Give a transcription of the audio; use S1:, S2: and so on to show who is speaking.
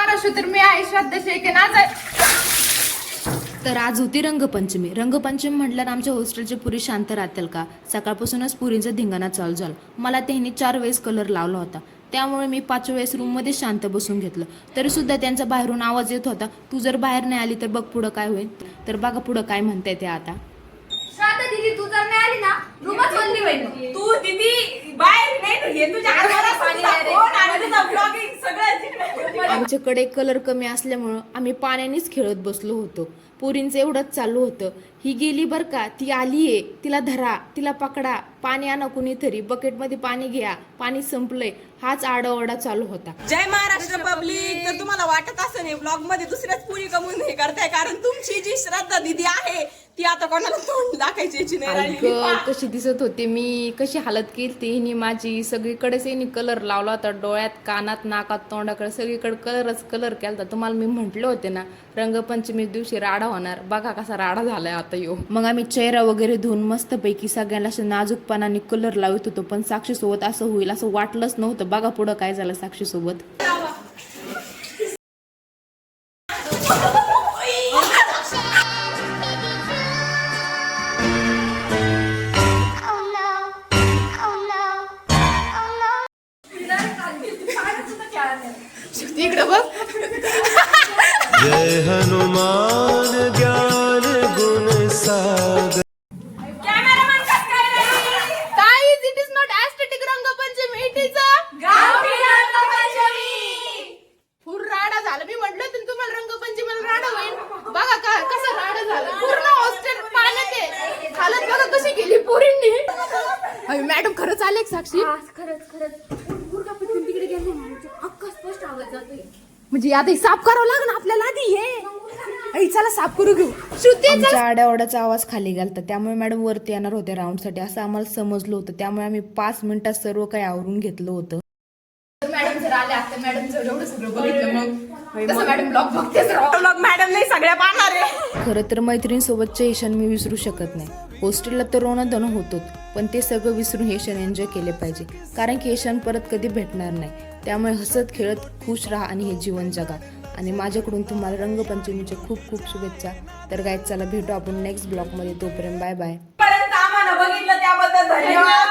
S1: महाराष्ट्र तर मी आहे श्रद्धा शेळके नाच
S2: तर आज होती रंगपंचमी. रंगपंचमी म्हटल्यावर आमच्या हॉस्टेलचे पुरी शांत राहतील का? सकाळपासूनच पुरींचा धिंगाणा चालू झाला. मला त्यांनी 4 वेळेस कलर लावला होता, त्यामुळे मी 5व्या वेळेस रूममध्ये शांत बसून घेतलं. तरी सुद्धा त्यांचा बाहेरून आवाज येत होता, तू जर बाहेर नाही आली तर बघ पुढं काय होईल. तर बघा पुढं काय म्हणताय ते आता.
S1: श्रद्धा दीदी तू जर नाही आली ना रूमच बंदी होईल.
S3: तू दीदी बाहेर नाही हे तुझ्या हाताला पाणी आहे आणि तुझं ब्लॉगिंग सगळं
S2: आमच्याकडे कलर कमी असल्यामुळं आम्ही पाण्यानेच खेळत बसलो होतो. पोरींचं एवढंच चालू होतं, ही गेली बर का, ती आलीये, तिला धरा, तिला पकडा, पाणी आणा कुणीतरी, बकेटमध्ये पाणी घ्या, पाणी संपलंय, हाच आरडाओरडा चालू होता.
S3: जय महाराष्ट्र पब्लिक. तर तुम्हाला वाटत असेल हे ब्लॉग मध्ये दुसऱ्याच पुरी कमवून हे करताय, कारण तुमची जी श्रद्धा दीदी आहे ती आता कोणाला तोंड दाखायची नाही राहिली.
S2: कशी दिसत होते मी, कशी हालत केली हिनी माझी. सगळीकडेच हिनी कलर लावला होता, डोळ्यात, कानात, नाकात, तोंडाकडे सगळीकडे कलर केला. तुम्हाला मी म्हटले होते ना रंगपंचमी दिवशी राडा होणार. बघा कसा राडा झालाय आता यो. मग आम्ही चेहरा वगैरे धुवून मस्तपैकी सगळ्यांना असं नाजूकपणाने कलर लावत होतो, पण साक्षी सोबत असं होईल असं वाटलंच नव्हतं. बघा पुढं काय झालं साक्षी सोबत.
S1: इकडं बघ.
S4: जय हनुमान ज्ञान गुण सागर.
S1: Guys, it is not aesthetic Rangpanchami, it is a
S3: गावठी रंगपंचमी.
S1: पूर्ण राडा झाला. मी म्हटलं होतं ना तुम्हाला रंगपंचमीला राडा होईल. बघा का कसा राडा झाला. पूर्ण हॉस्टेल पाण्यात आहे. हालत बघा कशी गेली पोरींनी. अरे मॅडम खरंच आले का साक्षी? तिकडे गेले अक्का स्पष्ट आवाज जातोय. म्हणजे आता साफ करावं लागणार आपल्याला आधी हे. चला साफ करू घेऊ. श्रुती
S2: आमच्या आड्याओड्याचा आवाज खाली गेलता, त्यामुळे मॅडम वरती येणार होते राऊंडसाठी असं आम्हाला समजलं होतं. त्यामुळे आम्ही 5 मिनिटात सर्व काही आवरून घेतलं होतं.
S1: मॅडम जर आले आता मॅडम जर एवढं सगळं बघितलं मग तसं मॅडम ब्लॉग बघतेच राव.
S3: ब्लॉग मॅडम नाही सगळ्या पाहणार आहे.
S2: खरं तर मैत्रिणीसोबतचे हे क्षण मी विसरू शकत नाही. हॉस्टेलला तर रोणधणं होतोच, पण ते सगळं विसरून हे क्षण एन्जॉय केले पाहिजे, कारण की हे क्षण परत कधी भेटणार नाही. त्यामुळे हसत खेळत खुश राहा आणि हे जीवन जगा. आणि माझ्याकडून तुम्हाला रंगपंचमीच्या खूप खूप शुभेच्छा. तर गाईज चला भेटू आपण नेक्स्ट ब्लॉगमध्ये. तोपर्यंत बाय बाय.
S3: पर्यंत आम्हाला बघितलं त्याबद्दल धन्यवाद.